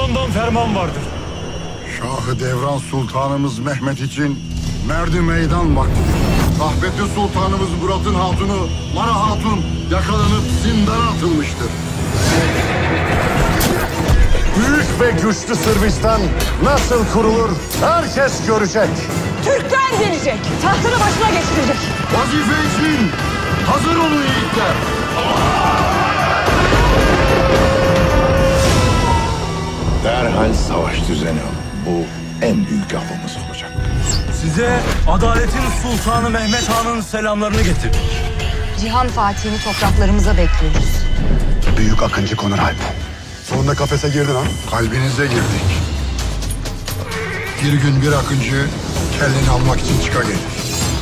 Sultan'dan ferman vardır. Şahı Devran Sultanımız Mehmet için merdi meydan vaktidir. Rahmetli Sultanımız Murat'ın hatunu Mara Hatun yakalanıp zindana atılmıştır. Büyük ve güçlü Sırbistan nasıl kurulur herkes görecek. Türkler gelecek, tahtını başına geçirecek. Vazife için hazır olun yiğitler. Derhal savaş düzeni. Bu en büyük lafımız olacak. Size adaletin sultanı Mehmet Han'ın selamlarını getirdik. Cihan Fatih'ini topraklarımıza bekliyoruz. Büyük Akıncı Konur Alp. Sonunda kafese girdin ha? Kalbinize girdik. Bir gün bir akıncı kelleni almak için çıka gelir.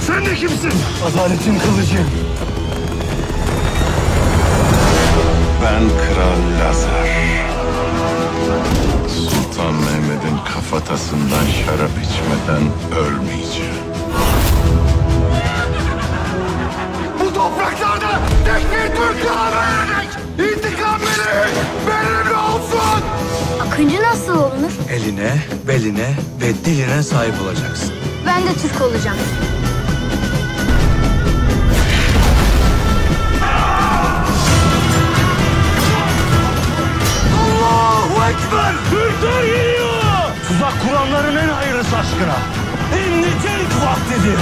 Sen de kimsin? Adaletin kılıcı. Ben Kral Lazar. Sultan Mehmet'in kafatasından şarap içmeden ölmeyeceğim. Bu topraklarda tek bir Türk kalmayacak. İntikam benimle olsun. Akıncı nasıl olunur? Eline, beline ve diline sahip olacaksın. Ben de Türk olacağım. Allahu Ekber! Türkler geliyor! Tuzak kuranların en hayırlısı aşkına. Şimdi cenk vaktidir.